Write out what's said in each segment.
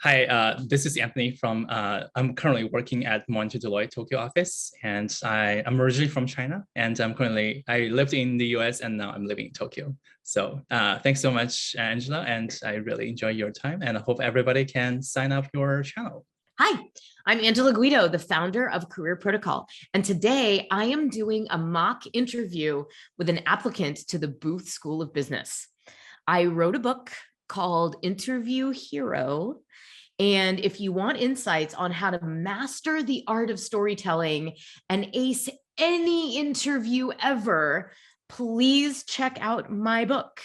Hi, this is Anthony from, I'm currently working at Monte Deloitte Tokyo office, and I'm originally from China, and I lived in the US and now I'm living in Tokyo. So thanks so much, Angela, and I really enjoy your time, and I hope everybody can sign up your channel. Hi, I'm Angela Guido, the founder of Career Protocol. And today I am doing a mock interview with an applicant to the Booth School of Business. I wrote a book called Interview Hero. And if you want insights on how to master the art of storytelling and ace any interview ever, please check out my book.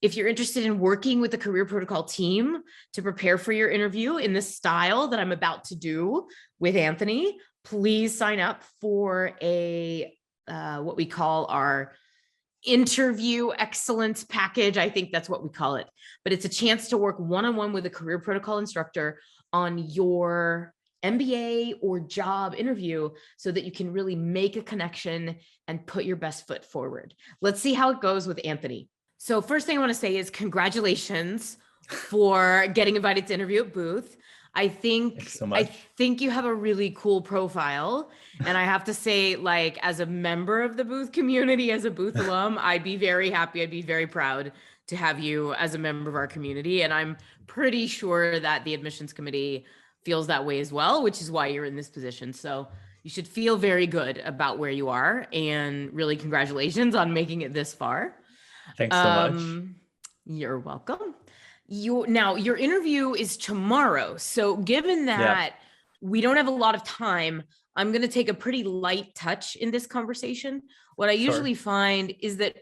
If you're interested in working with the Career Protocol team to prepare for your interview in the style that I'm about to do with Anthony, please sign up for a what we call our interview excellence package. I think that's what we call it, but it's a chance to work one-on-one with a Career Protocol instructor on your MBA or job interview so that you can really make a connection and put your best foot forward. Let's see how it goes with Anthony. So first thing I want to say is congratulations for getting invited to interview at Booth. I think you have a really cool profile. And I have to say, like, as a member of the Booth community, as a Booth alum, I'd be very happy. I'd be very proud to have you as a member of our community. And I'm pretty sure that the admissions committee feels that way as well, which is why you're in this position. So you should feel very good about where you are, and really congratulations on making it this far. Thanks so much. You're welcome. Now your interview is tomorrow. So given that we don't have a lot of time, I'm going to take a pretty light touch in this conversation. What I usually find is that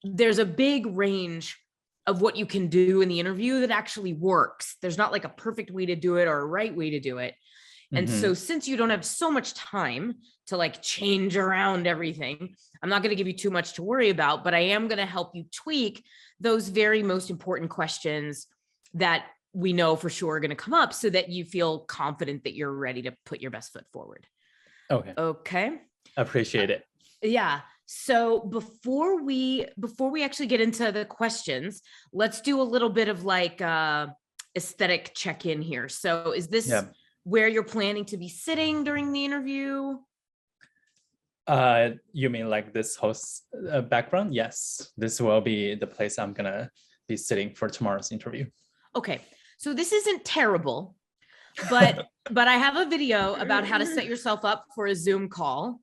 there's a big range of what you can do in the interview that actually works. There's not like a perfect way to do it or a right way to do it. And so since you don't have so much time to like change around everything, I'm not going to give you too much to worry about, but I am going to help you tweak those very most important questions that we know for sure are going to come up so that you feel confident that you're ready to put your best foot forward. Okay. Appreciate it. Yeah. So before we actually get into the questions, let's do a little bit of like aesthetic check-in here. So is this where you're planning to be sitting during the interview? You mean like this host background? Yes, this will be the place I'm gonna be sitting for tomorrow's interview. Okay, so this isn't terrible, but I have a video about how to set yourself up for a Zoom call.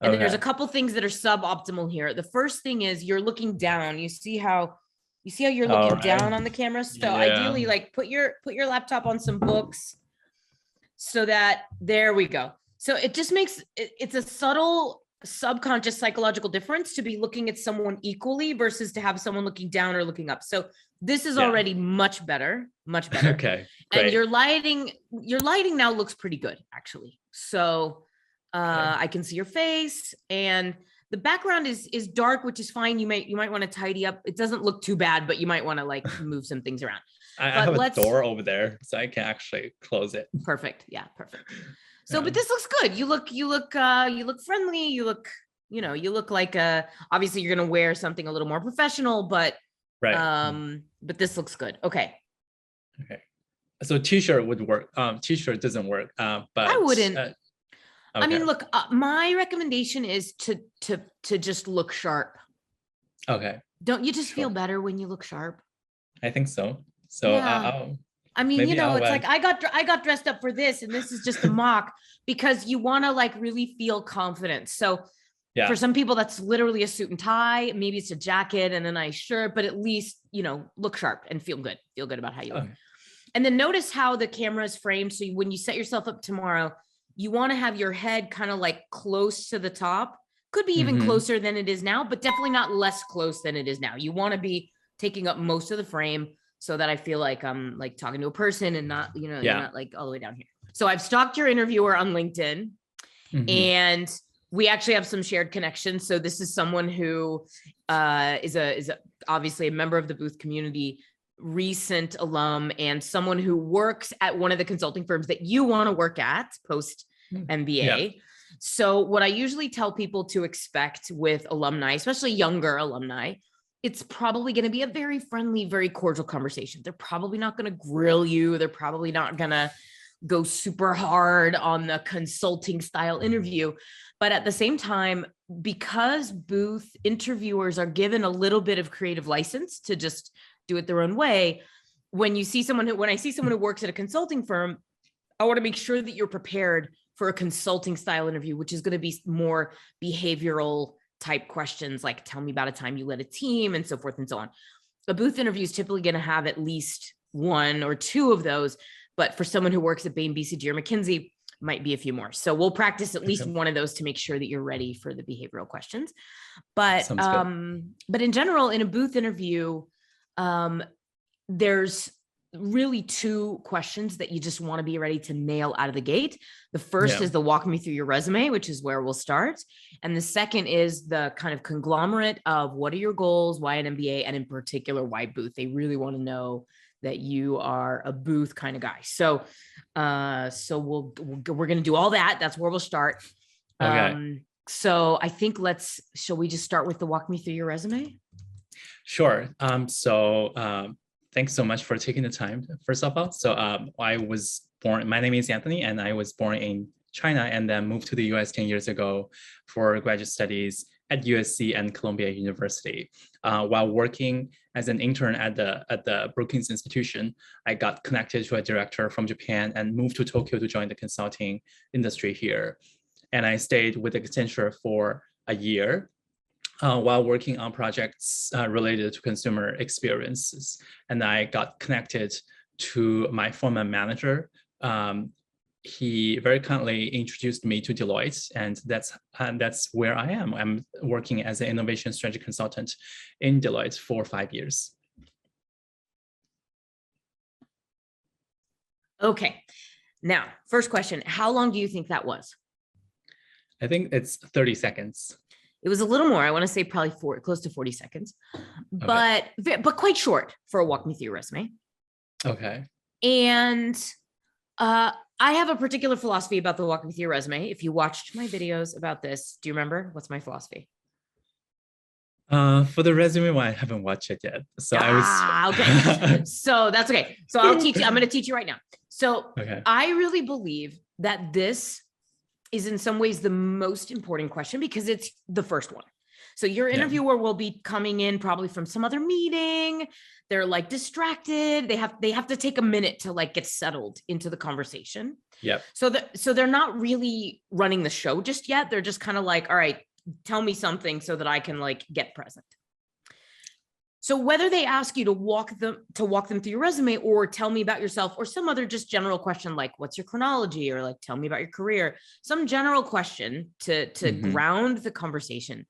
And there's a couple things that are suboptimal here. The first thing is you're looking down. You see how you're looking down on the camera? So ideally, like put your laptop on some books so that there we go. So it just makes it's a subtle subconscious psychological difference to be looking at someone equally versus to have someone looking down or looking up. So this is already much better. Okay, great. And your lighting now looks pretty good, actually. So I can see your face, and the background is dark, which is fine. You might want to tidy up. It doesn't look too bad, but you might want to like move some things around. I have a door over there, so I can actually close it. Perfect. Yeah, perfect. So, but this looks good. You look friendly. You look like obviously you're going to wear something a little more professional, but but this looks good. Okay. So t-shirt would work. T-shirt doesn't work. But I wouldn't. I mean, look, my recommendation is to just look sharp. Okay. Don't you just feel better when you look sharp? I think so. So I mean, it's like I got dressed up for this, and this is just a mock because you want to like really feel confident. So for some people, that's literally a suit and tie. Maybe it's a jacket and a nice shirt, but at least, look sharp and feel good about how you look. And then notice how the camera is framed. So when you set yourself up tomorrow, you want to have your head kind of like close to the top. Could be even closer than it is now, but definitely not less close than it is now. You want to be taking up most of the frame so that I feel like I'm like talking to a person and not, you're not like all the way down here. So I've stalked your interviewer on LinkedIn and we actually have some shared connections. So this is someone who is obviously a member of the Booth community, recent alum, and someone who works at one of the consulting firms that you want to work at post MBA. So what I usually tell people to expect with alumni, especially younger alumni, it's probably going to be a very friendly, very cordial conversation. They're probably not going to grill you. They're probably not going to go super hard on the consulting style interview. But at the same time, because booth interviewers are given a little bit of creative license to just do it their own way, when I see someone who works at a consulting firm, I want to make sure that you're prepared for a consulting style interview, which is going to be more behavioral type questions, like tell me about a time you led a team and so forth and so on. A booth interview is typically going to have at least one or two of those, but for someone who works at Bain, BCG, or McKinsey, might be a few more. So we'll practice at least one of those to make sure that you're ready for the behavioral questions. But in general, in a booth interview, there's really two questions that you just want to be ready to nail out of the gate. The first is the walk me through your resume, which is where we'll start. And the second is the kind of conglomerate of what are your goals, why an MBA, and in particular, why booth. They really want to know that you are a booth kind of guy. So, we're going to do all that. That's where we'll start. Okay. So I think shall we just start with the walk me through your resume? Sure. Thanks so much for taking the time, first of all. So my name is Anthony, and I was born in China and then moved to the US 10 years ago for graduate studies at USC and Columbia University. While working as an intern at the Brookings Institution, I got connected to a director from Japan and moved to Tokyo to join the consulting industry here. And I stayed with Accenture for a year while working on projects related to consumer experiences. And I got connected to my former manager. He very kindly introduced me to Deloitte, and that's where I am. I'm working as an innovation strategy consultant in Deloitte for 5 years. Okay. Now, first question, how long do you think that was? I think it's 30 seconds. It was a little more. I want to say probably close to 40 seconds, but quite short for a walk me through your resume. Okay. And I have a particular philosophy about the walk me through your resume. If you watched my videos about this, do you remember what's my philosophy? For the resume one, I haven't watched it yet. So okay. So that's okay. So I'm going to teach you right now. So I really believe that this is in some ways the most important question because it's the first one. So your interviewer will be coming in probably from some other meeting. They're like distracted. They have to take a minute to like get settled into the conversation. Yep. So they're not really running the show just yet. They're just kind of like, all right, tell me something so that I can like get present. So whether they ask you to walk them through your resume or tell me about yourself or some other just general question like what's your chronology or like tell me about your career, some general question to ground the conversation,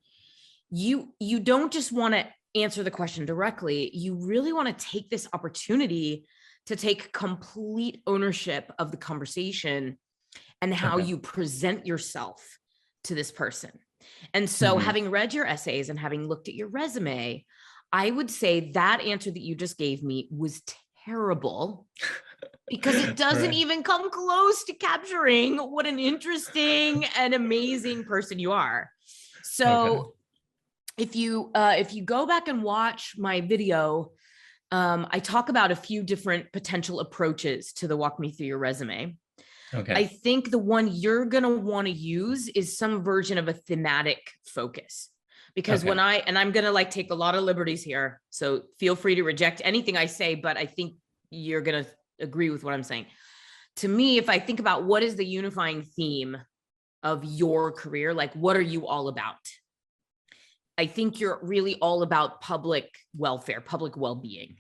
you don't just want to answer the question directly. You really want to take this opportunity to take complete ownership of the conversation and how you present yourself to this person. And so having read your essays and having looked at your resume, I would say that answer that you just gave me was terrible because it doesn't even come close to capturing what an interesting and amazing person you are. So if you go back and watch my video, I talk about a few different potential approaches to the walk me through your resume. I think the one you're going to want to use is some version of a thematic focus. Because I'm going to like take a lot of liberties here. So feel free to reject anything I say, but I think you're going to agree with what I'm saying. To me, if I think about what is the unifying theme of your career, like what are you all about? I think you're really all about public welfare, public well-being.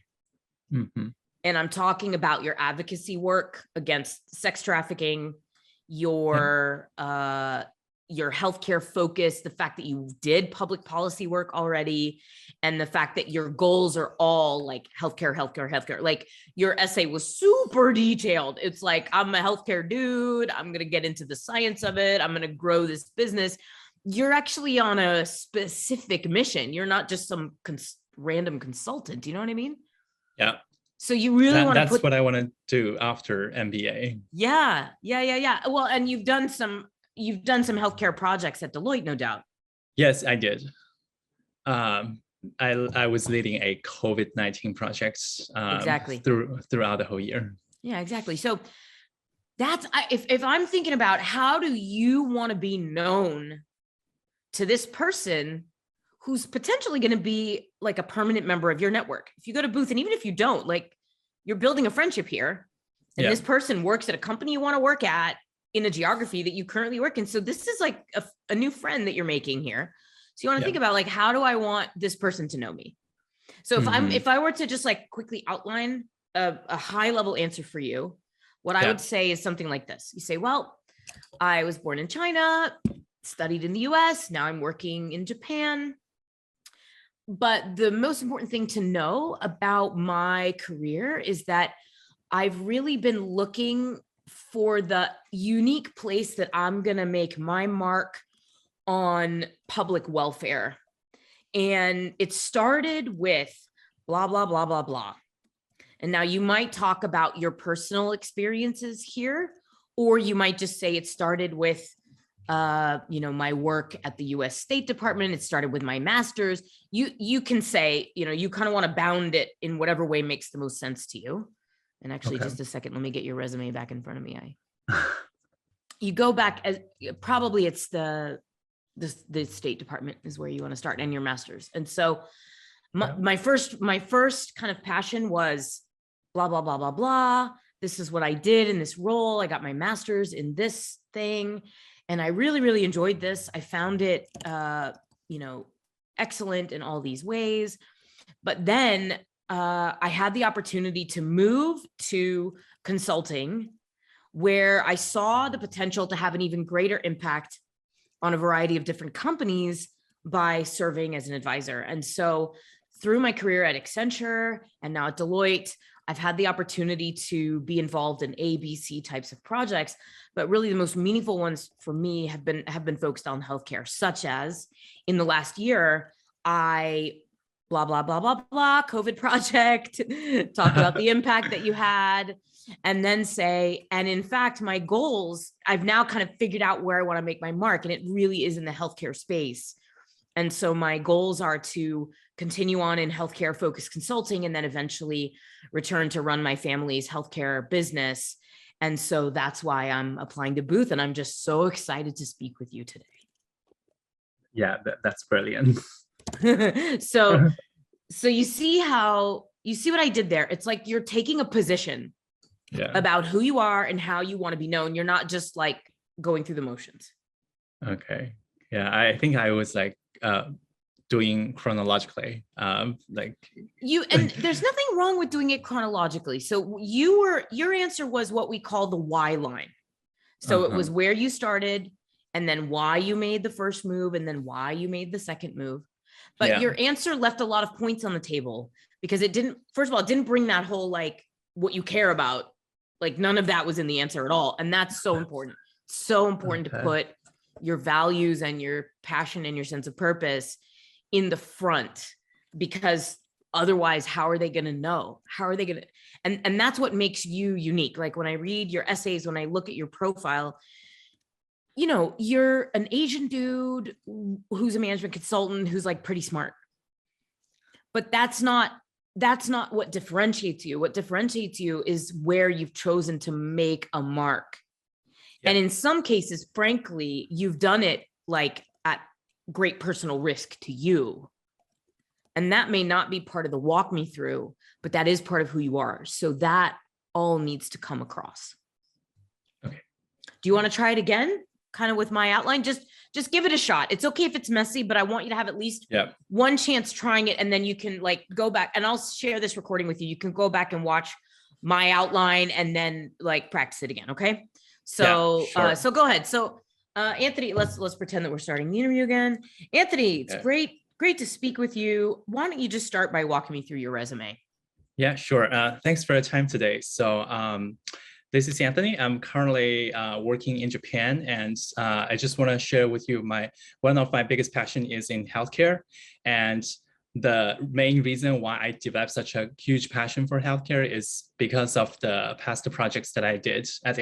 And I'm talking about your advocacy work against sex trafficking, your healthcare focus, the fact that you did public policy work already, and the fact that your goals are all like healthcare. Like your essay was super detailed. It's like, I'm a healthcare dude. I'm going to get into the science of it. I'm going to grow this business. You're actually on a specific mission. You're not just some random consultant. You know what I mean? Yeah. So you really want to that's what I want to do after MBA. Yeah. Well, and you've done some healthcare projects at Deloitte, no doubt. Yes, I did. I was leading a COVID-19 project Exactly. throughout the whole year. Yeah, exactly. So that's if I'm thinking about how do you want to be known to this person who's potentially going to be like a permanent member of your network. If you go to booth, and even if you don't, like you're building a friendship here, and this person works at a company you want to work at in a geography that you currently work in. So this is like a new friend that you're making here. So you want to think about like, how do I want this person to know me? So if I were to just like quickly outline a high level answer for you, what I would say is something like this. You say, well, I was born in China, studied in the US, now I'm working in Japan. But the most important thing to know about my career is that I've really been looking for the unique place that I'm going to make my mark on public welfare. And it started with blah, blah, blah, blah, blah. And now you might talk about your personal experiences here, or you might just say it started with, my work at the US State Department. It started with my master's. You can say, you kind of want to bound it in whatever way makes the most sense to you. And actually, just a second, let me get your resume back in front of me. You go back as probably it's the State Department is where you want to start, and your master's. And so my first kind of passion was blah, blah, blah, blah, blah. This is what I did in this role. I got my master's in this thing. And I really, really enjoyed this. I found it, excellent in all these ways. But then I had the opportunity to move to consulting, where I saw the potential to have an even greater impact on a variety of different companies by serving as an advisor. And so through my career at Accenture and now at Deloitte, I've had the opportunity to be involved in ABC types of projects, but really the most meaningful ones for me have been focused on healthcare, such as in the last year, I blah, blah, blah, blah, blah, COVID project, talk about the impact that you had, and then say, and in fact, my goals, I've now kind of figured out where I want to make my mark, and it really is in the healthcare space. And so my goals are to continue on in healthcare focused consulting, and then eventually return to run my family's healthcare business. And so that's why I'm applying to Booth, and I'm just so excited to speak with you today. Yeah, that's brilliant. So you see what I did there? It's like you're taking a position about who you are and how you want to be known. You're not just like going through the motions. Okay. Yeah, I think I was like doing chronologically, and there's nothing wrong with doing it chronologically. So your answer was what we call the why line. So it was where you started, and then why you made the first move, and then why you made the second move. But your answer left a lot of points on the table, because it didn't bring that whole, like, what you care about. Like, none of that was in the answer at all. And that's so important. So important to put your values and your passion and your sense of purpose in the front, because otherwise, how are they going to know? How are they going to, and that's what makes you unique. Like, when I read your essays, when I look at your profile, you're an Asian dude who's a management consultant who's like pretty smart, but that's not what differentiates you. What differentiates you is where you've chosen to make a mark. And in some cases, frankly, you've done it like at great personal risk to you. And that may not be part of the walk me through, but that is part of who you are. So that all needs to come across. Okay. Do you want to try it again? Kind of with my outline? Just give it a shot. It's okay if it's messy, but I want you to have at least one chance trying it. And then you can like go back, and I'll share this recording with you. You can go back and watch my outline and then like practice it again. Okay. So, so go ahead. So, Anthony, let's pretend that we're starting the interview again. Anthony, it's great to speak with you. Why don't you just start by walking me through your resume? Yeah, sure. Thanks for your time today. So, this is Anthony. I'm currently working in Japan, and I just want to share with you one of my biggest passion is in healthcare, and the main reason why I developed such a huge passion for healthcare is because of the past projects that I did at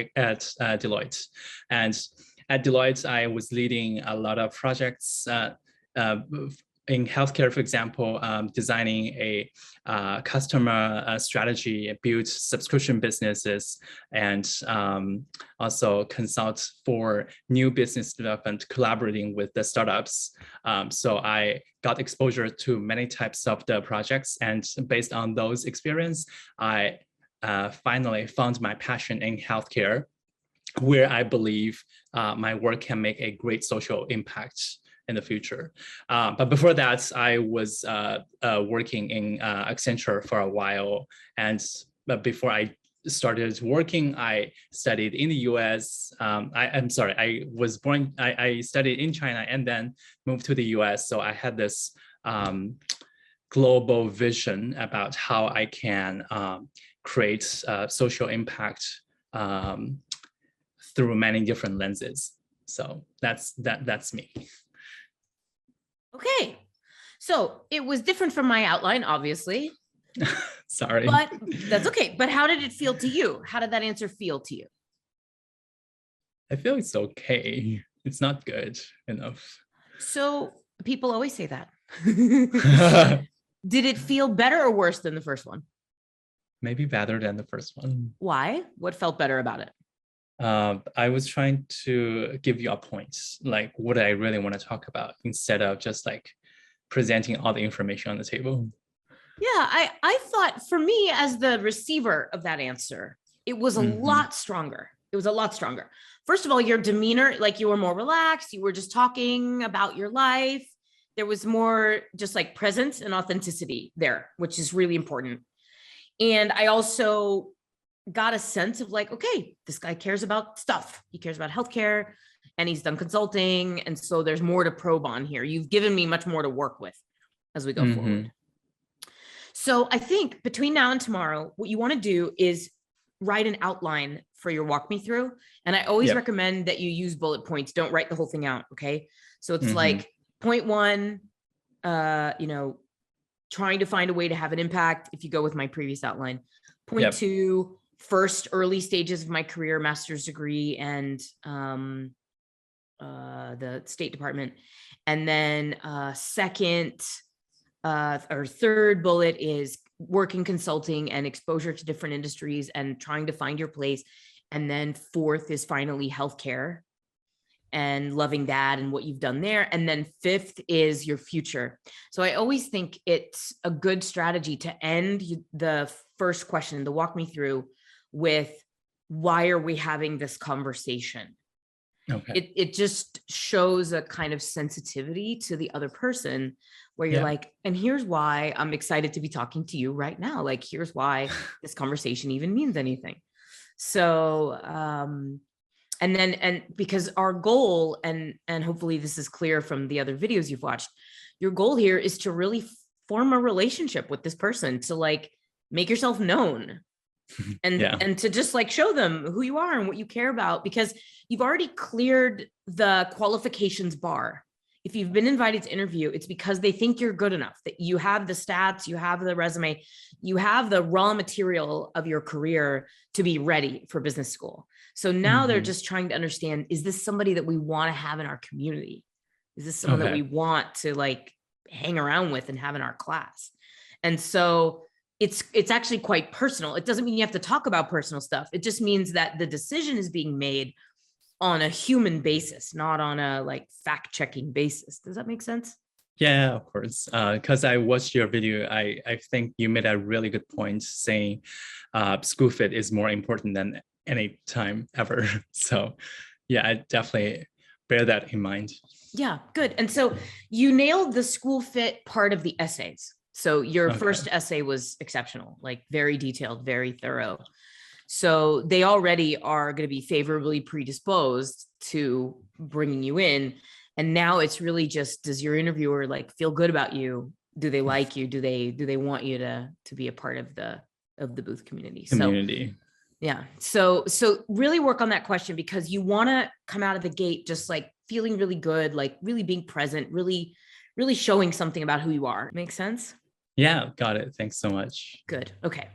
Deloitte. And at Deloitte, I was leading a lot of projects in healthcare, for example, designing a customer strategy, build subscription businesses, and also consult for new business development, collaborating with the startups. So I got exposure to many types of the projects, and based on those experience, I finally found my passion in healthcare, where I believe my work can make a great social impact in the future. But before that, I was working in Accenture for a while. But before I started working, I studied in the US. I'm sorry, I studied in China and then moved to the US. So I had this global vision about how I can create social impact through many different lenses. So that's me. Okay. So it was different from my outline, obviously. Sorry. But that's okay. But how did it feel to you? How did that answer feel to you? I feel it's okay. It's not good enough. So people always say that. Did it feel better or worse than the first one? Maybe better than the first one. Why? What felt better about it? I was trying to give you a point, like what I really want to talk about, instead of just like presenting all the information on the table. Yeah, I thought for me as the receiver of that answer, it was a lot stronger. It was a lot stronger. First of all, your demeanor, like you were more relaxed. You were just talking about your life. There was more just like presence and authenticity there, which is really important. And I also got a sense of like, okay, this guy cares about stuff. He cares about healthcare and he's done consulting. And so there's more to probe on here. You've given me much more to work with as we go forward. So I think between now and tomorrow, what you want to do is write an outline for your walk me through. And I always recommend that you use bullet points. Don't write the whole thing out. Okay. So it's like point one, trying to find a way to have an impact. If you go with my previous outline, point two, first early stages of my career, master's degree and the State Department. And then second or third bullet is working consulting and exposure to different industries and trying to find your place. And then fourth is finally healthcare and loving that and what you've done there. And then fifth is your future. So I always think it's a good strategy to end the first question, the walk me through, with why are we having this conversation? Okay. It just shows a kind of sensitivity to the other person where you're like, and here's why I'm excited to be talking to you right now. Like, here's why this conversation even means anything. So, and because our goal, and hopefully this is clear from the other videos you've watched, your goal here is to really form a relationship with this person, to like make yourself known and to just like show them who you are and what you care about, because you've already cleared the qualifications bar. If you've been invited to interview, it's because they think you're good enough, that you have the stats, you have the resume, you have the raw material of your career to be ready for business school. So now they're just trying to understand, is this somebody that we want to have in our community? Is this someone that we want to like hang around with and have in our class? And so it's actually quite personal. It doesn't mean you have to talk about personal stuff. It just means that the decision is being made on a human basis, not on a like fact-checking basis. Does that make sense? Yeah, of course. Because I watched your video, I think you made a really good point saying school fit is more important than any time ever. So yeah, I definitely bear that in mind. Yeah, good. And so you nailed the school fit part of the essays. So your first essay was exceptional, like very detailed, very thorough. So they already are going to be favorably predisposed to bringing you in. And now it's really just, does your interviewer like feel good about you? Do they like you? Do they want you to be a part of the Booth community? So, yeah. So really work on that question, because you want to come out of the gate just like feeling really good, like really being present, really, really showing something about who you are. Make sense? Yeah, got it. Thanks so much. Good. Okay.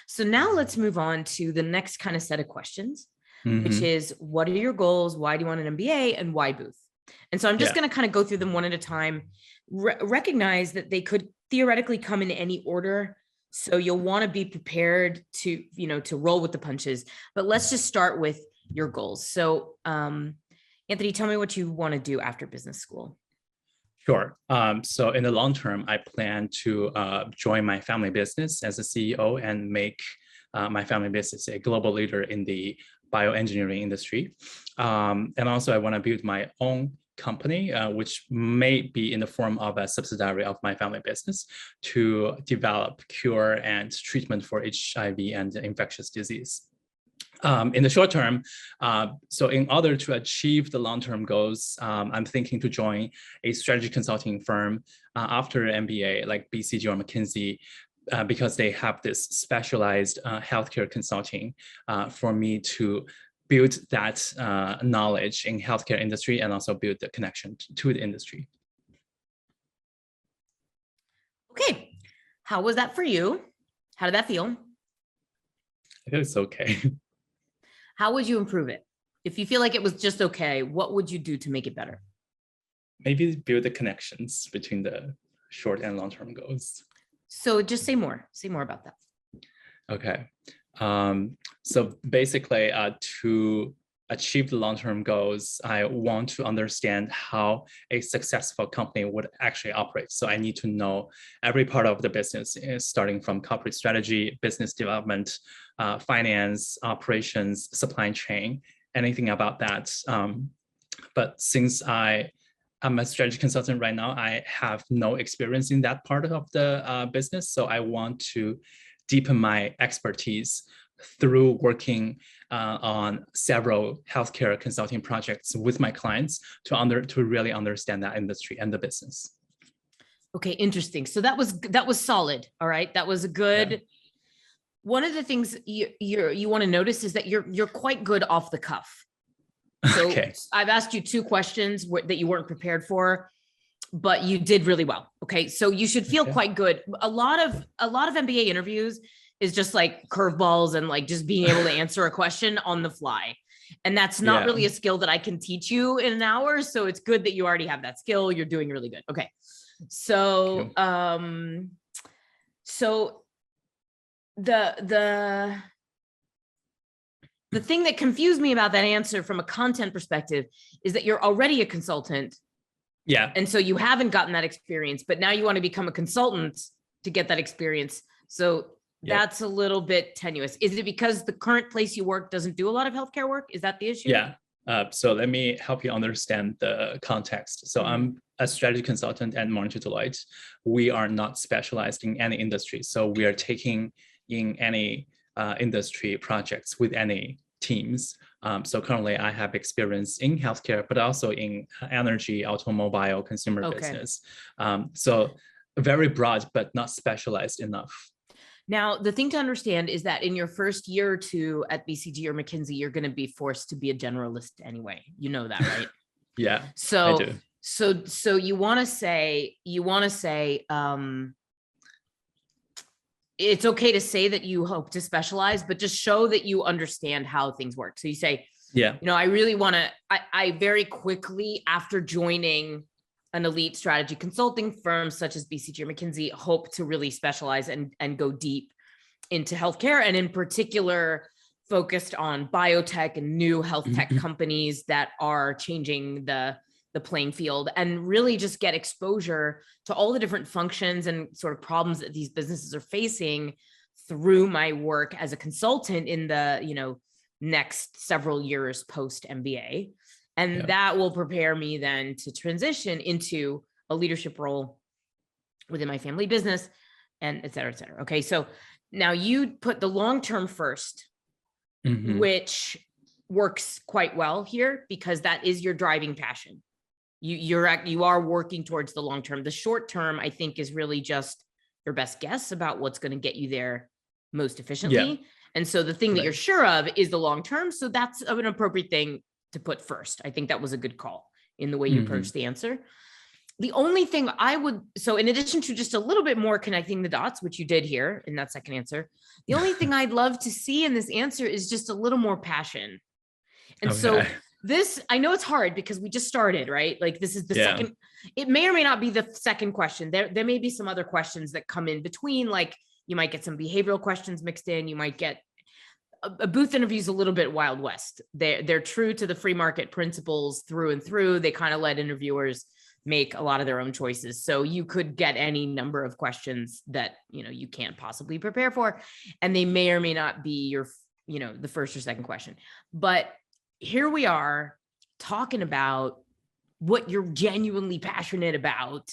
So now let's move on to the next kind of set of questions, which is, what are your goals? Why do you want an MBA and why Booth? And so I'm just going to kind of go through them one at a time. recognize that they could theoretically come in any order. So you'll want to be prepared to, to roll with the punches. But let's just start with your goals. So, Anthony, tell me what you want to do after business school. Sure. So in the long term, I plan to join my family business as a CEO and make my family business a global leader in the bioengineering industry. And also I want to build my own company, which may be in the form of a subsidiary of my family business, to develop cure and treatment for HIV and infectious disease. In the short term, so in order to achieve the long-term goals, I'm thinking to join a strategy consulting firm after MBA, like BCG or McKinsey, because they have this specialized healthcare consulting for me to build that knowledge in healthcare industry and also build the connection to the industry. Okay, how was that for you? How did that feel? I think it's okay. How would you improve it? If you feel like it was just okay, what would you do to make it better? Maybe build the connections between the short and long-term goals. So just say more about that. Okay. So basically, to achieve the long-term goals, I want to understand how a successful company would actually operate. So I need to know every part of the business, starting from corporate strategy, business development, finance, operations, supply chain, anything about that. But since I'm a strategy consultant right now, I have no experience in that part of the business. So I want to deepen my expertise through working on several healthcare consulting projects with my clients to really understand that industry and the business. Okay, interesting. So that was solid. All right, that was a good. Yeah. One of the things you want to notice is that you're quite good off the cuff. So okay. I've asked you 2 questions that you weren't prepared for, but you did really well. Okay, so you should feel quite good. A lot of MBA interviews is just like curveballs and like just being able to answer a question on the fly. And that's not really a skill that I can teach you in an hour. So it's good that you already have that skill. You're doing really good. Okay. So, so the thing that confused me about that answer from a content perspective is that you're already a consultant. Yeah. And so you haven't gotten that experience, but now you want to become a consultant to get that experience. So that's a little bit tenuous. Is it because the current place you work doesn't do a lot of healthcare work? Is that the issue? Yeah. So let me help you understand the context. So I'm a strategy consultant at Monty Deloitte. We are not specialized in any industry. So we are taking in any industry projects with any teams. So currently I have experience in healthcare, but also in energy, automobile, consumer business. So very broad, but not specialized enough. Now, the thing to understand is that in your first year or 2 at BCG or McKinsey, you're going to be forced to be a generalist anyway. You know that, right? Yeah, so, I do. So you want to say, it's okay to say that you hope to specialize, but just show that you understand how things work. So you say, I really want to, I very quickly after joining an elite strategy consulting firm such as BCG or McKinsey, hope to really specialize and go deep into healthcare, and in particular focused on biotech and new health tech companies that are changing the playing field, and really just get exposure to all the different functions and sort of problems that these businesses are facing through my work as a consultant in the, next several years post MBA. And that will prepare me then to transition into a leadership role within my family business, and et cetera, et cetera. Okay. So now you put the long-term first, which works quite well here because that is your driving passion. You are working towards the long-term. The short-term, I think, is really just your best guess about what's going to get you there most efficiently. Yeah. And so the thing that you're sure of is the long-term. So that's an appropriate thing to put first. I think that was a good call in the way you approached the answer. The only thing so in addition to just a little bit more connecting the dots, which you did here in that second answer, the only thing I'd love to see in this answer is just a little more passion. And so this, I know it's hard because we just started, right? Like this is the Yeah. second, it may or may not be the second question. There may be some other questions that come in between, like you might get some behavioral questions mixed in. You might get a booth interview is a little bit Wild West. They're true to the free market principles through and through. They kind of let interviewers make a lot of their own choices. So you could get any number of questions that, you can't possibly prepare for, and they may or may not be your, the first or second question. But here we are talking about what you're genuinely passionate about.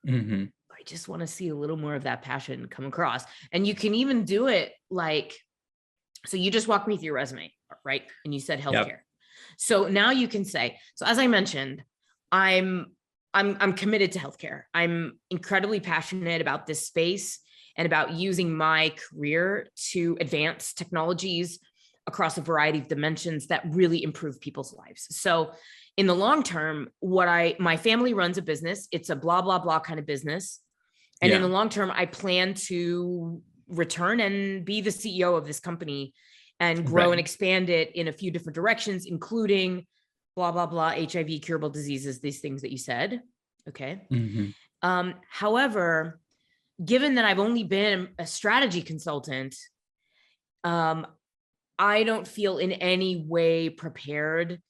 Mm-hmm. I just want to see a little more of that passion come across. And you can even do it like, so you just walked me through your resume, right? And you said healthcare. Yep. So now you can say, so as I mentioned, I'm committed to healthcare. I'm incredibly passionate about this space and about using my career to advance technologies across a variety of dimensions that really improve people's lives. So in the long term, my family runs a business. It's a blah, blah, blah kind of business. And in the long term, I plan to return and be the CEO of this company and grow and expand it in a few different directions, including blah, blah, blah, HIV, curable diseases, these things that you said. Okay. Mm-hmm. However, given that I've only been a strategy consultant, I don't feel in any way prepared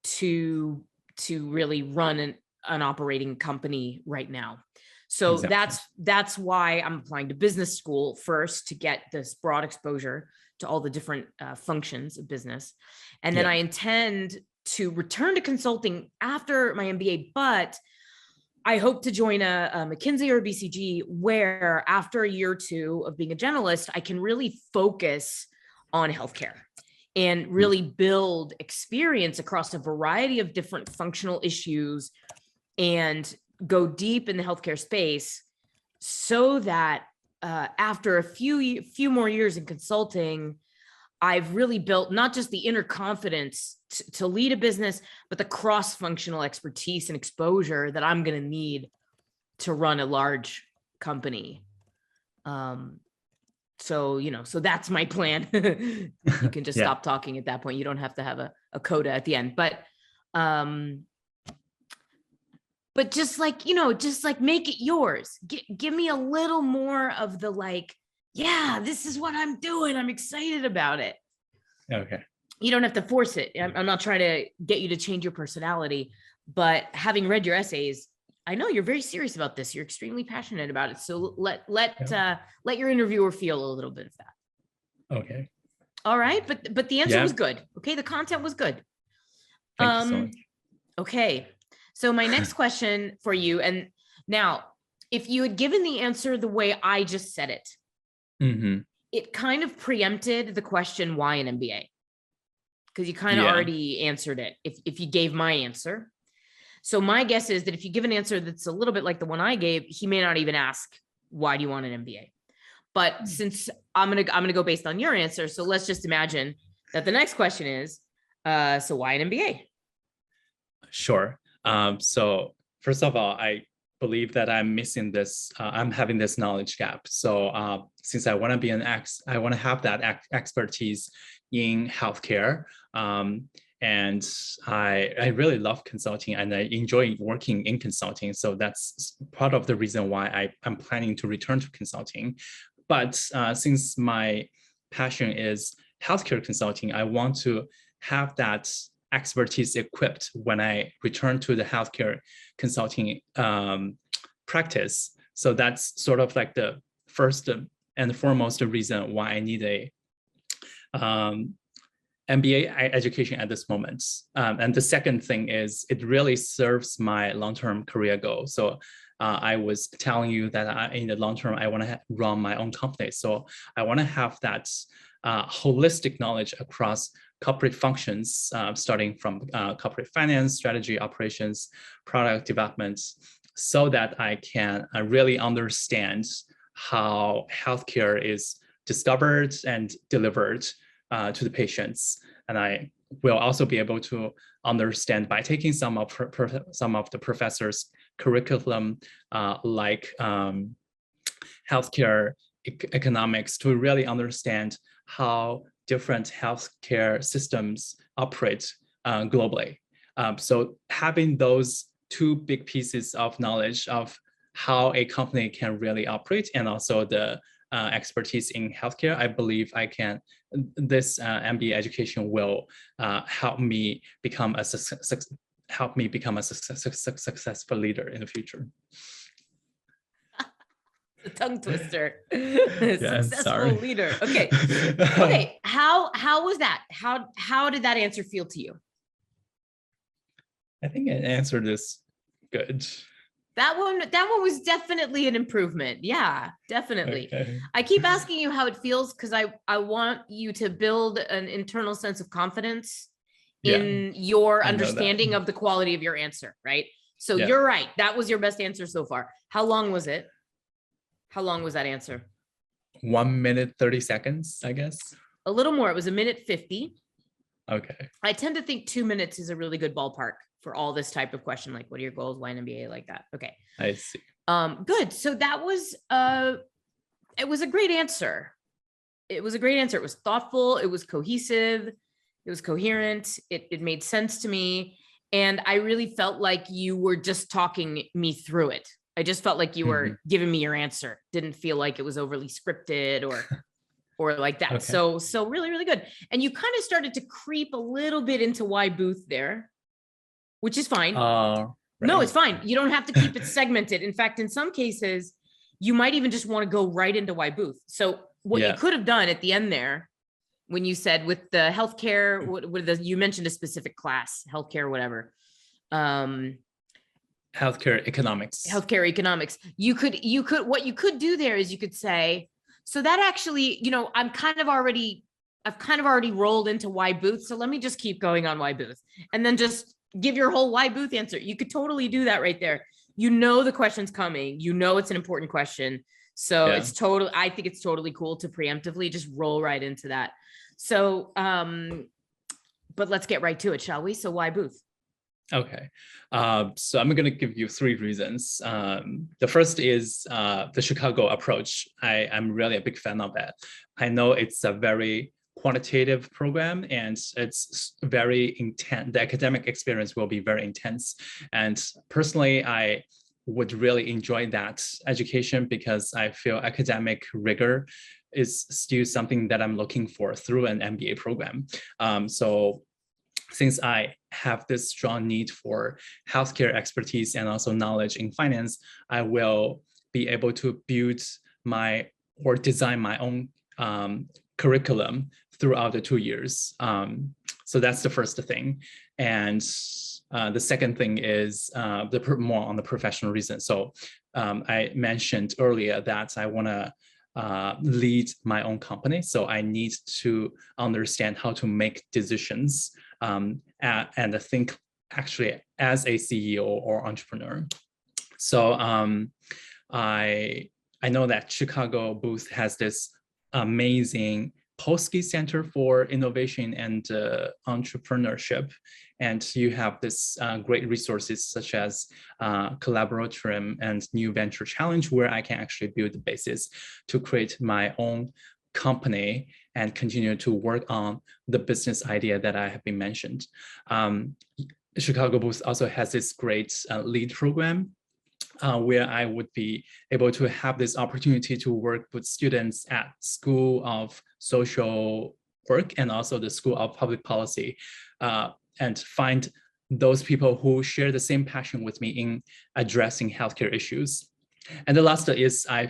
to really run an operating company right now. So exactly. That's why I'm applying to business school first, to get this broad exposure to all the different functions of business. And then I intend to return to consulting after my MBA, but I hope to join a McKinsey or a BCG, where after a year or two of being a generalist, I can really focus on healthcare and really build experience across a variety of different functional issues and go deep in the healthcare space, so that after a few more years in consulting, I've really built not just the inner confidence to lead a business, but the cross-functional expertise and exposure that I'm going to need to run a large company. So that's my plan. You can just stop talking at that point. You don't have to have a coda at the end, but just make it yours. Give me a little more of the this is what I'm doing. I'm excited about it. Okay. You don't have to force it. I'm not trying to get you to change your personality, but having read your essays, I know you're very serious about this. You're extremely passionate about it. So let your interviewer feel a little bit of that. Okay. All right. But the answer was good. Okay. The content was good. Thank you so much. Okay. So my next question for you, and now if you had given the answer the way I just said it, it kind of preempted the question, why an MBA? Because you kind of already answered it if you gave my answer. So my guess is that if you give an answer that's a little bit like the one I gave, he may not even ask, why do you want an MBA? But since I'm gonna go based on your answer, so let's just imagine that the next question is, so why an MBA? Sure. So first of all, I believe that I'm missing this. I'm having this knowledge gap. So since I want to be I want to have that expertise in healthcare. And I really love consulting, and I enjoy working in consulting. So that's part of the reason why I'm planning to return to consulting. But since my passion is healthcare consulting, I want to have that expertise equipped when I return to the healthcare consulting practice. So that's sort of like the first and foremost reason why I need a MBA education at this moment. And the second thing is it really serves my long-term career goal. So I was telling you that in the long term, I want to run my own company. So I want to have that holistic knowledge across corporate functions, starting from corporate finance, strategy, operations, product development, so that I can really understand how healthcare is discovered and delivered to the patients. And I will also be able to understand by taking some of the professors' curriculum, like healthcare economics, to really understand how different healthcare systems operate globally. So having those two big pieces of knowledge of how a company can really operate and also the expertise in healthcare, I believe this MBA education will help me become a successful leader in the future. The tongue twister. Yeah, Successful leader. Okay. Okay. How was that? How did that answer feel to you? I think an answer is good. That one was definitely an improvement. Yeah, definitely. Okay. I keep asking you how it feels because I want you to build an internal sense of confidence in your understanding of the quality of your answer, right? So you're right. That was your best answer so far. How long was it? How long was that answer? 1 minute, 30 seconds, I guess. A little more. It was 1:50. Okay. I tend to think 2 minutes is a really good ballpark for all this type of question. Like, what are your goals? Why an MBA? Like that. Okay. I see. Good. So that was, it was a great answer. It was a great answer. It was thoughtful. It was cohesive. It was coherent. It made sense to me. And I really felt like you were just talking me through it. I just felt like you were giving me your answer. Didn't feel like it was overly scripted or like that. Okay. So really, really good. And you kind of started to creep a little bit into why Booth there, which is fine. Right. No, it's fine. You don't have to keep it segmented. In fact, in some cases, you might even just want to go right into why Booth. So what you could have done at the end there, when you said with the healthcare, you mentioned a specific class, healthcare, whatever. Healthcare economics. Healthcare economics. What you could do there is you could say, so that actually, I've kind of already rolled into why Booth. So let me just keep going on why Booth and then just give your whole why Booth answer. You could totally do that right there. The question's coming, it's an important question. So I think it's totally cool to preemptively just roll right into that. So, but let's get right to it, shall we? So why Booth? Okay, so I'm going to give you 3 reasons. The first is the Chicago approach. I'm really a big fan of that. I know it's a very quantitative program and it's very intense. The academic experience will be very intense. And personally, I would really enjoy that education because I feel academic rigor is still something that I'm looking for through an MBA program. So since I have this strong need for healthcare expertise and also knowledge in finance, I will be able to build or design my own curriculum throughout the 2 years. So that's the first thing. And the second thing is more on the professional reason. So I mentioned earlier that I want to lead my own company. So I need to understand how to make decisions and think actually as a CEO or entrepreneur. So I know that Chicago Booth has this amazing Polsky Center for Innovation and Entrepreneurship. And you have this great resources such as Collaboratorium and New Venture Challenge, where I can actually build the basis to create my own company and continue to work on the business idea that I have been mentioned. Chicago Booth also has this great lead program where I would be able to have this opportunity to work with students at School of Social Work and also the School of Public Policy and find those people who share the same passion with me in addressing healthcare issues. And the last is I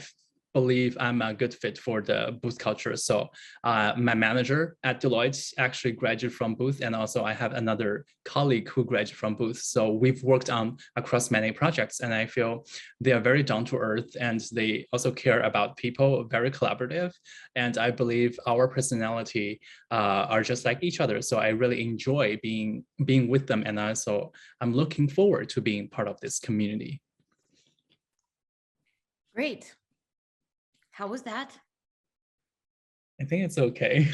believe I'm a good fit for the Booth culture. So my manager at Deloitte actually graduated from Booth, and also I have another colleague who graduated from Booth. So we've worked on across many projects, and I feel they are very down to earth, and they also care about people, very collaborative. And I believe our personality are just like each other. So I really enjoy being with them, and also I'm looking forward to being part of this community. Great. How was that? I think it's okay.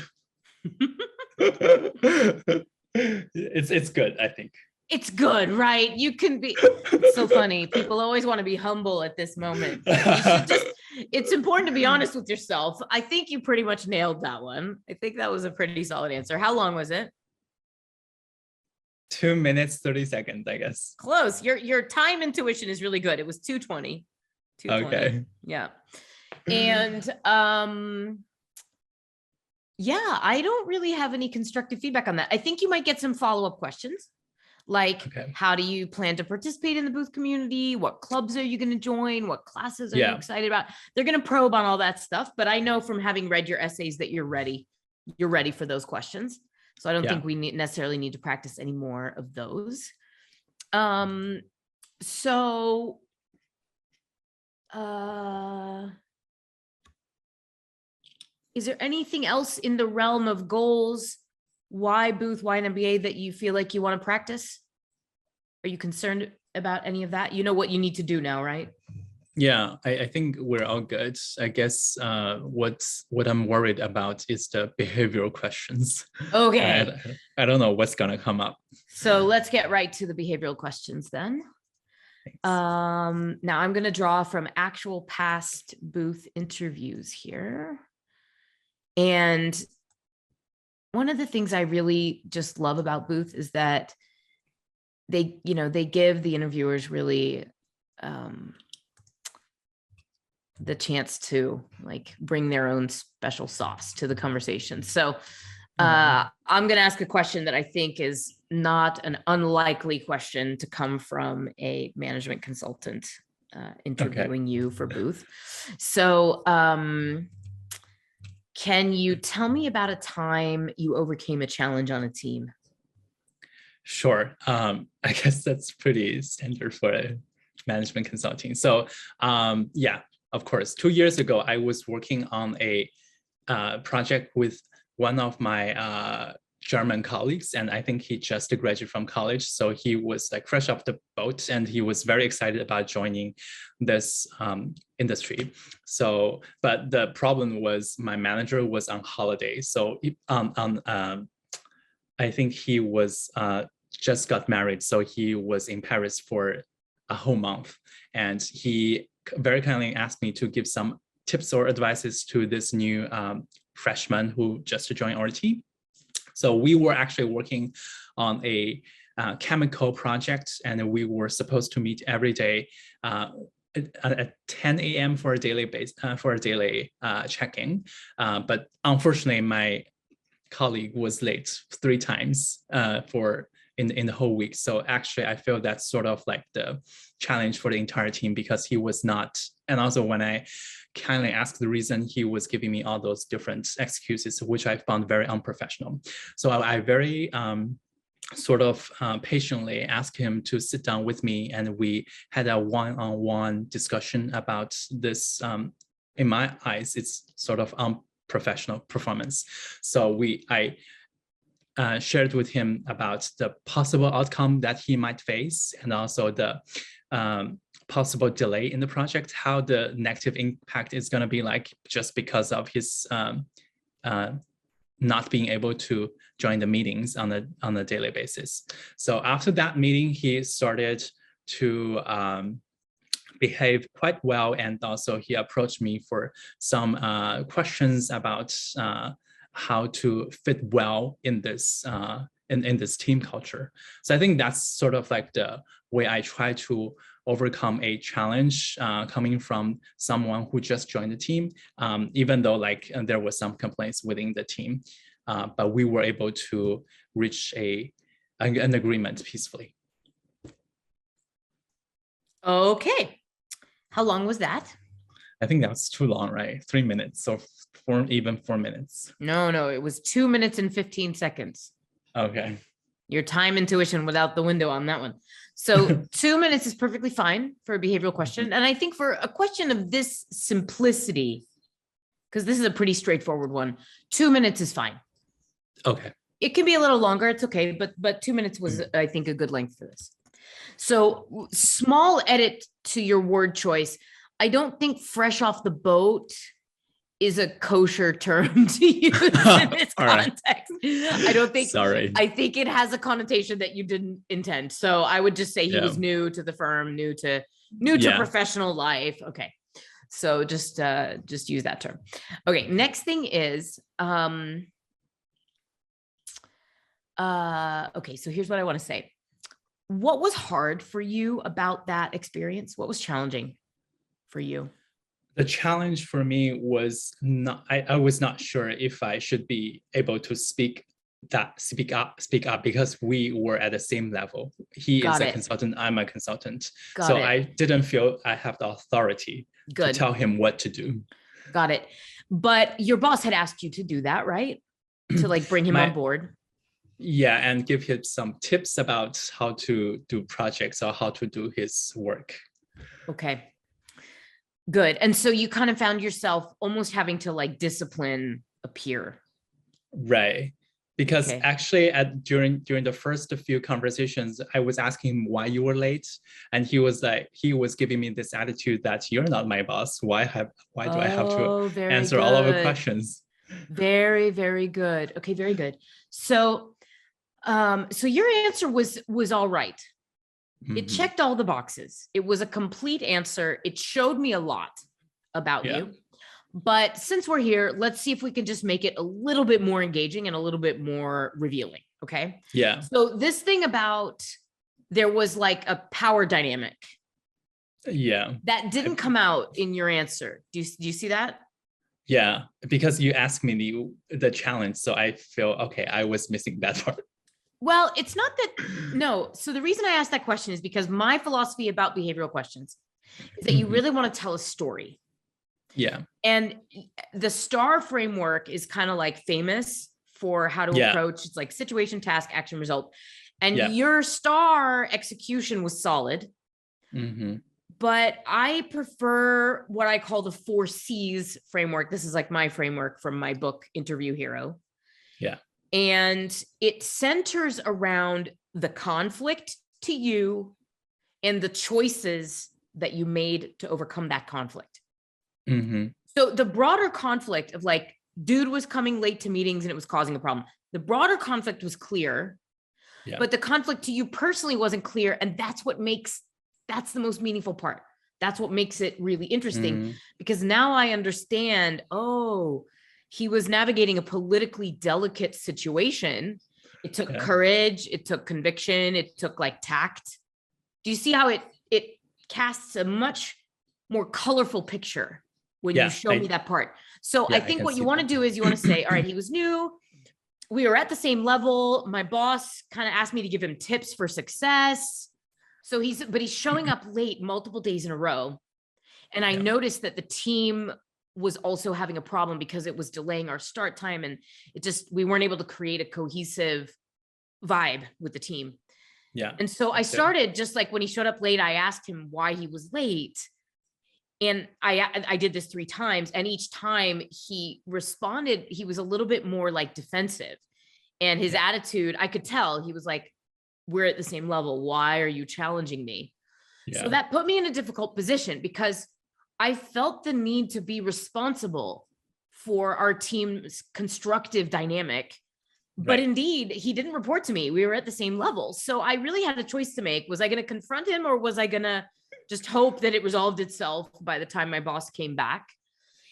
It's good, I think. It's good, right? You can be, it's so funny. People always want to be humble at this moment. But you should just, it's important to be honest with yourself. I think you pretty much nailed that one. I think that was a pretty solid answer. How long was it? 2 minutes, 30 seconds, I guess. Close. Your time intuition is really good. It was 2:20. 2:20. Okay. Yeah. And yeah, I don't really have any constructive feedback on that. I think you might get some follow-up questions. Like, how do you plan to participate in the booth community? What clubs are you going to join? What classes are you excited about? They're going to probe on all that stuff. But I know from having read your essays that you're ready. You're ready for those questions. So I don't think we necessarily need to practice any more of those. Is there anything else in the realm of goals? Why booth, why an MBA that you feel like you want to practice? Are you concerned about any of that? You know what you need to do now, right? Yeah, I think we're all good. I guess what I'm worried about is the behavioral questions. Okay. I don't know what's gonna come up. So let's get right to the behavioral questions then. Thanks. Now I'm going to draw from actual past booth interviews here. And one of the things I really just love about booth is that they give the interviewers really the chance to like bring their own special sauce to the conversation. So I'm going to ask a question that I think is not an unlikely question to come from a management consultant interviewing you for booth. So can you tell me about a time you overcame a challenge on a team? Sure. I guess that's pretty standard for a management consulting. So yeah, of course, 2 years ago, I was working on a project with one of my German colleagues, and I think he just graduated from college. So he was like fresh off the boat, and he was very excited about joining this industry. So, but the problem was my manager was on holiday. So I think he was just got married. So he was in Paris for a whole month, and he very kindly asked me to give some tips or advices to this new freshman who just joined our team. So we were actually working on a chemical project, and we were supposed to meet every day at 10 a.m. for a daily check-in. But unfortunately, my colleague was late 3 times in the whole week. So actually, I feel that's sort of like the challenge for the entire team, because he was not. And also when I kindly asked the reason, he was giving me all those different excuses, which I found very unprofessional. So I very sort of patiently asked him to sit down with me, and we had a one-on-one discussion about this. In my eyes, it's sort of unprofessional performance. So I shared with him about the possible outcome that he might face, and also the possible delay in the project, how the negative impact is going to be like just because of his not being able to join the meetings on a daily basis. So after that meeting, he started to behave quite well, and also he approached me for some questions about how to fit well in this in this team culture. So I think that's sort of like the way I try to overcome a challenge coming from someone who just joined the team, even though like there was some complaints within the team, but we were able to reach an agreement peacefully. Okay. How long was that? I think that was too long, right? 3 minutes, so 4 minutes. No, it was 2 minutes and 15 seconds. Okay. Your time intuition went out the window on that one. So 2 minutes is perfectly fine for a behavioral question. And I think for a question of this simplicity, because this is a pretty straightforward one, 2 minutes is fine. Okay. It can be a little longer. It's okay. But 2 minutes was, I think, a good length for this. So small edit to your word choice. I don't think fresh off the boat is a kosher term to use in this context. I don't think, I think it has a connotation that you didn't intend. So I would just say he was new to the firm, new to professional life. Okay. So just use that term. Okay. Next thing is, Okay, so here's what I want to say. What was hard for you about that experience? What was challenging for you? The challenge for me was not, I was not sure if I should be able to speak up because we were at the same level. He is Got a it. consultant, I'm a consultant. Got So it. I didn't feel I have the authority to Good. tell him what to do. Got it. But your boss had asked you to do that, right? To like bring him on board. Yeah, and give him some tips about how to do projects or how to do his work. Okay. Good. And so you kind of found yourself almost having to like discipline a peer. Right. Because Okay. actually during the first few conversations, I was asking him why you were late. And he was giving me this attitude that you're not my boss. Why do I have to answer all of the questions? Very, very good. Okay, very good. So so your answer was all right. It checked all the boxes. It was a complete answer. It showed me a lot about you. But since we're here, let's see if we can just make it a little bit more engaging and a little bit more revealing. Okay. Yeah. So this thing about there was like a power dynamic. Yeah. That didn't come out in your answer. Do you see that? Yeah, because you asked me the challenge. So I feel, okay, I was missing that part. Well, it's not that, no. So the reason I asked that question is because my philosophy about behavioral questions is that you really want to tell a story. Yeah. And the STAR framework is kind of like famous for how to approach. It's like situation, task, action, result. And your STAR execution was solid. But I prefer what I call the 4 C's framework. This is like my framework from my book, Interview Hero. Yeah. And it centers around the conflict to you and the choices that you made to overcome that conflict. So the broader conflict of like, dude was coming late to meetings and it was causing a problem. The broader conflict was clear, but the conflict to you personally wasn't clear. And that's the most meaningful part. That's what makes it really interesting because now I understand, oh, he was navigating a politically delicate situation. It took courage. It took conviction. It took like tact. Do you see how it casts a much more colorful picture when you show me that part? So I think what you want to do is you want to say, all right, he was new. We were at the same level. My boss kind of asked me to give him tips for success. So he's showing up late multiple days in a row. And I noticed that the team was also having a problem because it was delaying our start time. And we weren't able to create a cohesive vibe with the team. Yeah. And so I started just like when he showed up late, I asked him why he was late. And I did this 3 times. And each time he responded, he was a little bit more like defensive. And his attitude, I could tell he was like, we're at the same level. Why are you challenging me? So that put me in a difficult position because I felt the need to be responsible for our team's constructive dynamic. But indeed, he didn't report to me. We were at the same level. So I really had a choice to make. Was I going to confront him or was I going to just hope that it resolved itself by the time my boss came back?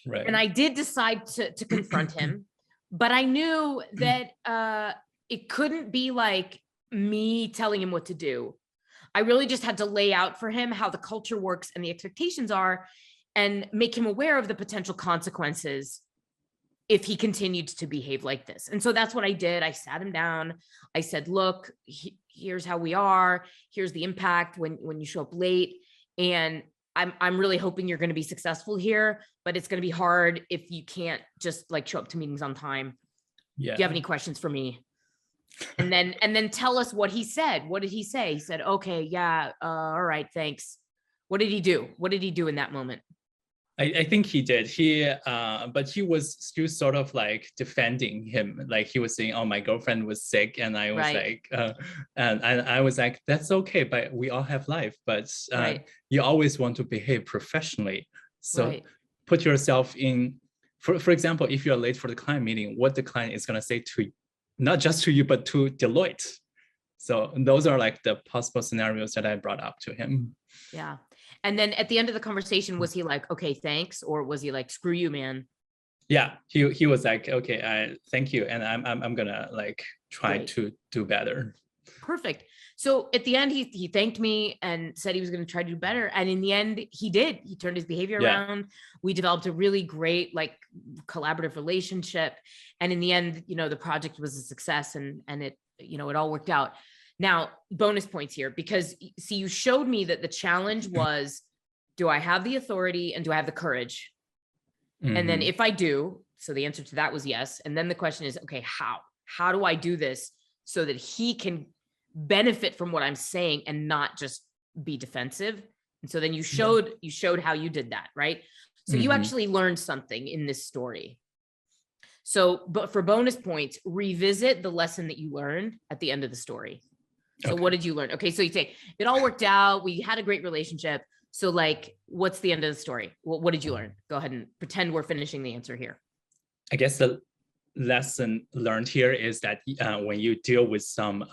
And I did decide to confront him, but I knew that it couldn't be like me telling him what to do. I really just had to lay out for him how the culture works and the expectations are and make him aware of the potential consequences if he continued to behave like this. And so that's what I did. I sat him down. I said, look, here's how we are. Here's the impact when you show up late. And I'm really hoping you're going to be successful here, but it's going to be hard if you can't just like show up to meetings on time. Do you have any questions for me? And then tell us what he said. What did he say? He said, okay, yeah. All right. Thanks. What did he do? What did he do in that moment? I think he did. But he was still sort of like defending him. Like he was saying, oh, my girlfriend was sick. And I was like, and I was like, that's okay, but we all have life. But you always want to behave professionally. So put yourself in, for example, if you're late for the client meeting, what the client is going to say to you, not just to you, but to Deloitte. So those are like the possible scenarios that I brought up to him. Yeah. And then at the end of the conversation, was he like, okay, thanks? Or was he like, screw you, man? Yeah, he was like, okay, thank you, and I'm gonna like try Great. to do better. Perfect. So at the end, he thanked me and said he was going to try to do better. And in the end, he did. He turned his behavior Yeah. around. We developed a really great, like, collaborative relationship. And in the end, the project was a success, and it, it all worked out. Now, bonus points here, because see, you showed me that the challenge was, do I have the authority and do I have the courage? And then if I do, so the answer to that was yes. And then the question is, okay, how do I do this so that he can benefit from what I'm saying and not just be defensive? And so then you showed how you did that, right? So you actually learned something in this story. So, but for bonus points, revisit the lesson that you learned at the end of the story. So what did you learn? Okay, so you say it all worked out, we had a great relationship. So like, what's the end of the story? What did you learn? Go ahead and pretend we're finishing the answer here. I guess the lesson learned here is that when you deal with some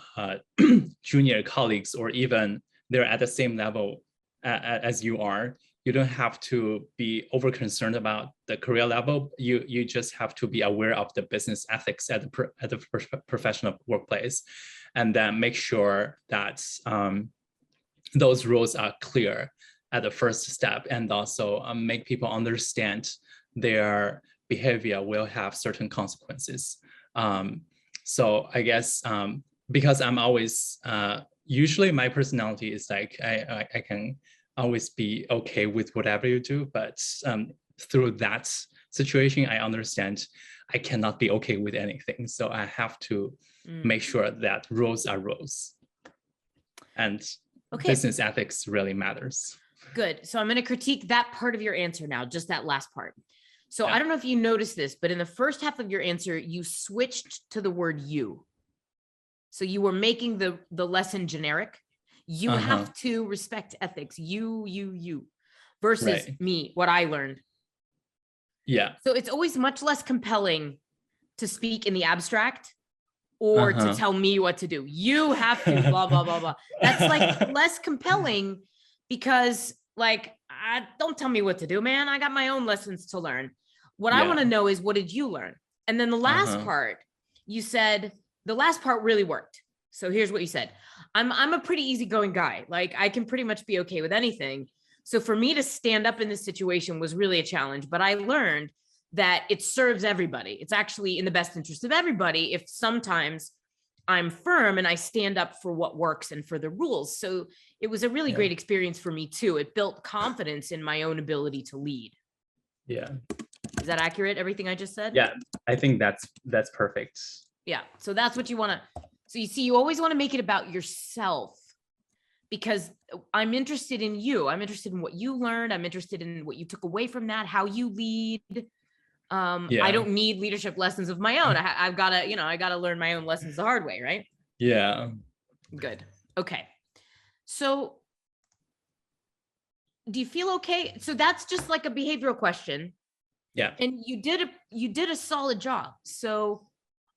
junior colleagues, or even they're at the same level as you are, you don't have to be over concerned about the career level. You just have to be aware of the business ethics at the professional workplace, and then make sure that those rules are clear at the first step, and also make people understand their behavior will have certain consequences. So I guess because I'm always, usually my personality is like, I can always be okay with whatever you do, but through that situation, I understand I cannot be okay with anything. So I have to make sure that rules are rules. And business ethics really matters. Good. So I'm going to critique that part of your answer now, just that last part. So I don't know if you noticed this, but in the first half of your answer, you switched to the word you. So you were making the lesson generic. You have to respect ethics. You versus me, what I learned. Yeah. So it's always much less compelling to speak in the abstract or to tell me what to do. You have to blah, blah, blah, blah. That's like less compelling, because like, don't tell me what to do, man. I got my own lessons to learn. What I want to know is, what did you learn? And then the last part, you said, the last part really worked. So here's what you said. I'm a pretty easygoing guy. Like, I can pretty much be okay with anything. So for me to stand up in this situation was really a challenge, but I learned that it serves everybody. It's actually in the best interest of everybody if sometimes I'm firm and I stand up for what works and for the rules. So it was a really great experience for me too. It built confidence in my own ability to lead. Yeah. Is that accurate, everything I just said? Yeah, I think that's perfect. Yeah. So that's what you want to, so you see, you always want to make it about yourself, because I'm interested in you. I'm interested in what you learned. I'm interested in what you took away from that, how you lead. I don't need leadership lessons of my own. I've got to, I got to learn my own lessons the hard way, right? Yeah. Good. Okay. So do you feel okay? So that's just like a behavioral question. Yeah. And you did a solid job. So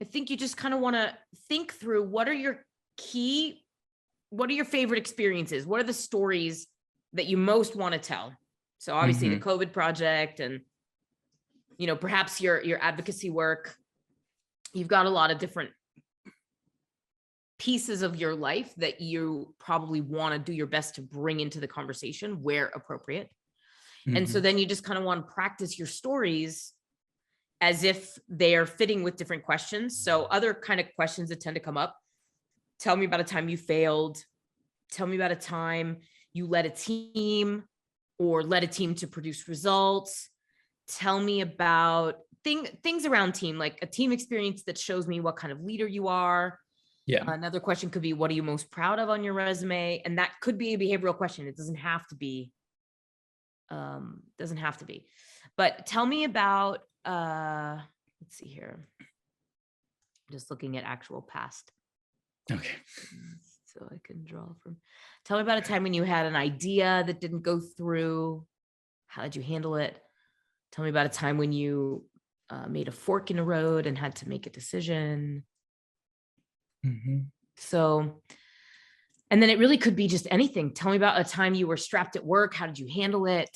I think you just kind of want to think through, what are your favorite experiences? What are the stories that you most want to tell? So obviously the COVID project, and perhaps your advocacy work. You've got a lot of different pieces of your life that you probably want to do your best to bring into the conversation where appropriate. And so then you just kind of want to practice your stories as if they are fitting with different questions. So other kind of questions that tend to come up: tell me about a time you failed. Tell me about a time you led a team or led a team to produce results. Tell me about things around team, like a team experience that shows me what kind of leader you are. Yeah. Another question could be, what are you most proud of on your resume? And that could be a behavioral question. It doesn't have to be. But tell me about, let's see here. Just looking at actual past. Okay. So I can draw from, tell me about a time when you had an idea that didn't go through. How did you handle it? Tell me about a time when you made a fork in the road and had to make a decision. So, and then it really could be just anything. Tell me about a time you were strapped at work. How did you handle it?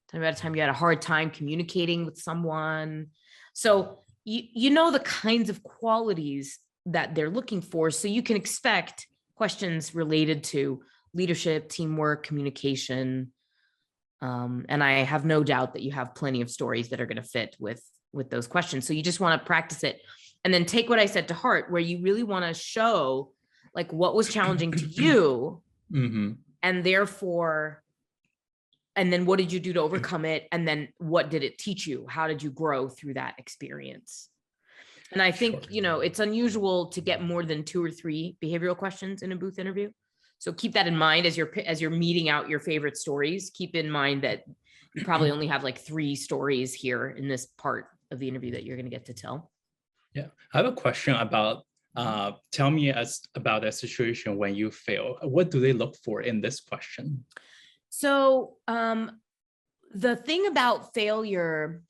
Tell me about a time you had a hard time communicating with someone. So you know the kinds of qualities that they're looking for, so you can expect questions related to leadership, teamwork, communication. And I have no doubt that you have plenty of stories that are going to fit with those questions. So you just want to practice it and then take what I said to heart, where you really want to show like what was challenging to you. Mm-hmm. And therefore, and then what did you do to overcome it? And then what did it teach you? How did you grow through that experience? And I think, Sure. you know, it's unusual to get more than 2 or 3 behavioral questions in a booth interview. So keep that in mind as you're meeting out your favorite stories. Keep in mind that you probably only have like 3 stories here in this part of the interview that you're going to get to tell. Yeah, I have a question about, tell me about a situation when you fail. What do they look for in this question? So the thing about failure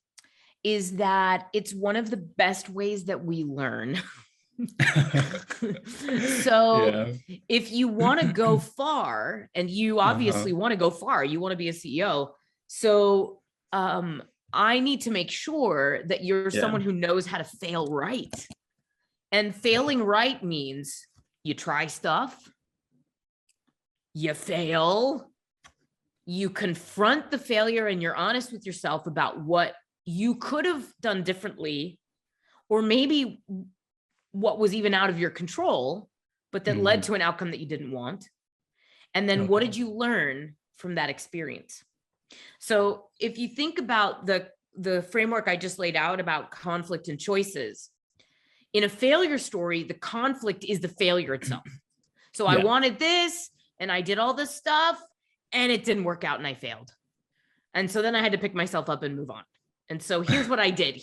is that it's one of the best ways that we learn. So Yeah. if you want to go far, and you obviously want to go far, you want to be a CEO. So I need to make sure that you're someone who knows how to fail right. And failing right means you try stuff, you fail, you confront the failure, and you're honest with yourself about what you could have done differently, or maybe what was even out of your control, but that led to an outcome that you didn't want. And then what did you learn from that experience? So if you think about the framework I just laid out about conflict and choices, in a failure story, the conflict is the failure itself. So I wanted this and I did all this stuff and it didn't work out and I failed. And so then I had to pick myself up and move on. And so here's what I did.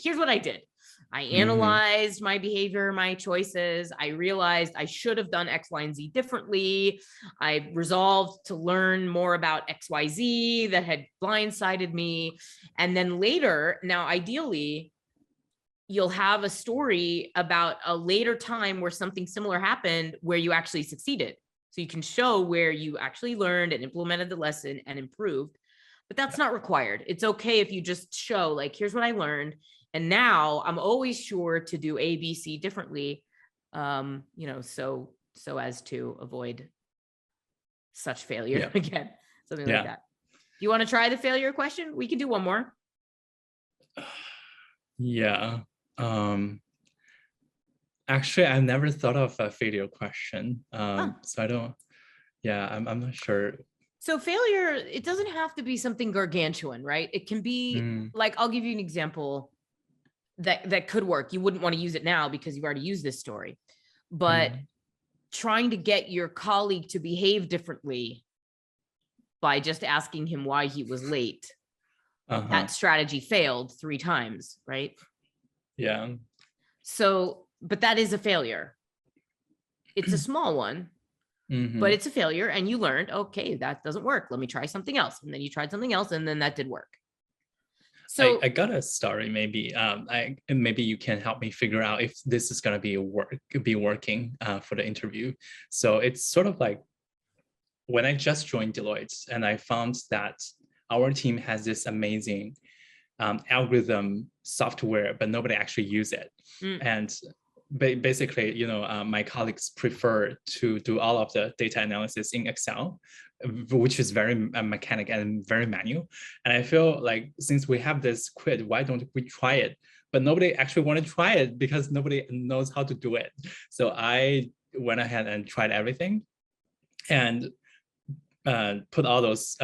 I analyzed my behavior, my choices. I realized I should have done X, Y, and Z differently. I resolved to learn more about XYZ that had blindsided me. And then later, now ideally, you'll have a story about a later time where something similar happened where you actually succeeded. So you can show where you actually learned and implemented the lesson and improved. But that's not required. It's okay if you just show like, here's what I learned. And now I'm always sure to do A, B, C differently, you know, so as to avoid such failure again, something like that. Do you want to try the failure question? We can do one more. Yeah. Actually, I never thought of a failure question. So I don't, I'm not sure. So failure, it doesn't have to be something gargantuan, right? It can be like, I'll give you an example that could work. You wouldn't want to use it now because you've already used this story, but trying to get your colleague to behave differently by just asking him why he was late. That strategy failed 3 times, right? Yeah. So, but that is a failure. It's a small one, but it's a failure. And you learned, okay, that doesn't work. Let me try something else. And then you tried something else and then that did work. So I got a story. Maybe maybe you can help me figure out if this is going to be working for the interview. So it's sort of like when I just joined Deloitte and I found that our team has this amazing algorithm software, but nobody actually use it. And basically, you know, my colleagues prefer to do all of the data analysis in Excel, which is very mechanic and very manual. And I feel like since we have this quid, why don't we try it? But nobody actually want to try it because nobody knows how to do it. So I went ahead and tried everything and put all those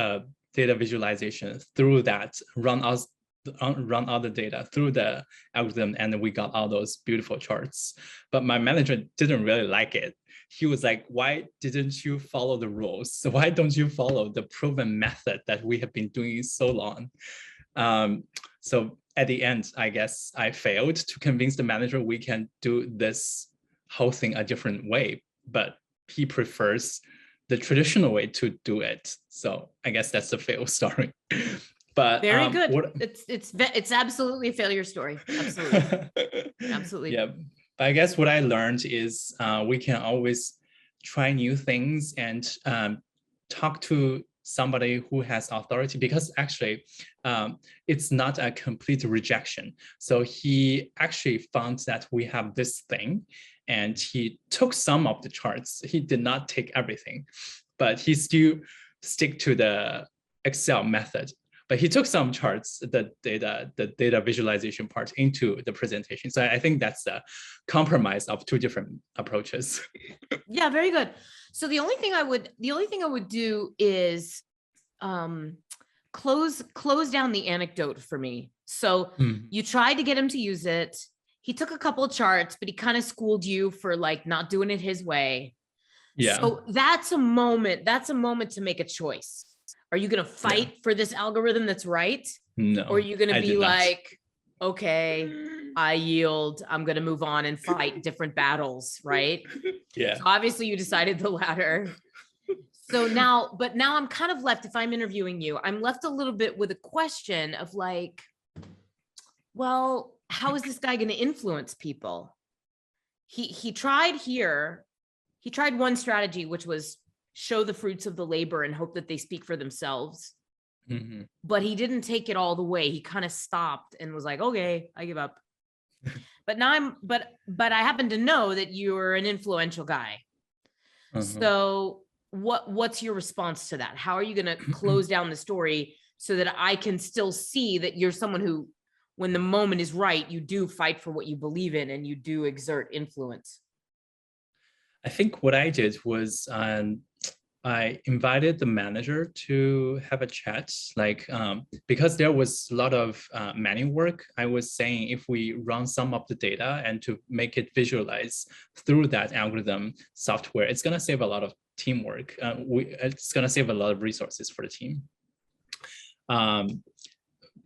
data visualizations through that, run all the data through the algorithm, and we got all those beautiful charts. But my manager didn't really like it. He was like, why didn't you follow the rules? So why don't you follow the proven method that we have been doing so long? So at the end, I guess I failed to convince the manager we can do this whole thing a different way, but he prefers the traditional way to do it. So I guess that's the fail story. But very good. It's absolutely a failure story. Absolutely. Absolutely. Yeah. But I guess what I learned is we can always try new things and talk to somebody who has authority, because actually it's not a complete rejection. So he actually found that we have this thing, and he took some of the charts. He did not take everything, but he still stick to the Excel method. But he took some charts, the data visualization part, into the presentation. So I think that's the compromise of two different approaches. Yeah, very good. So the only thing I would do is close down the anecdote for me. So you tried to get him to use it. He took a couple of charts, but he kind of schooled you for like not doing it his way. Yeah. So that's a moment to make a choice. Are you going to fight for this algorithm that's right? No. Or are you going to be like, okay, I yield, I'm going to move on and fight different battles, right? Yeah. So obviously you decided the latter. So now I'm kind of left, if I'm interviewing you, I'm left a little bit with a question of like, well, how is this guy going to influence people? He tried one strategy, which was show the fruits of the labor and hope that they speak for themselves. But he didn't take it all the way. He kind of stopped and was like, okay, I give up. But now but I happen to know that you're an influential guy. So what's your response to that? How are you going to close down the story so that I can still see that you're someone who, when the moment is right, you do fight for what you believe in and you do exert influence? I think what I did was I invited the manager to have a chat, like because there was a lot of manual work. I was saying if we run some of the data and to make it visualize through that algorithm software, it's going to save a lot of teamwork. It's going to save a lot of resources for the team.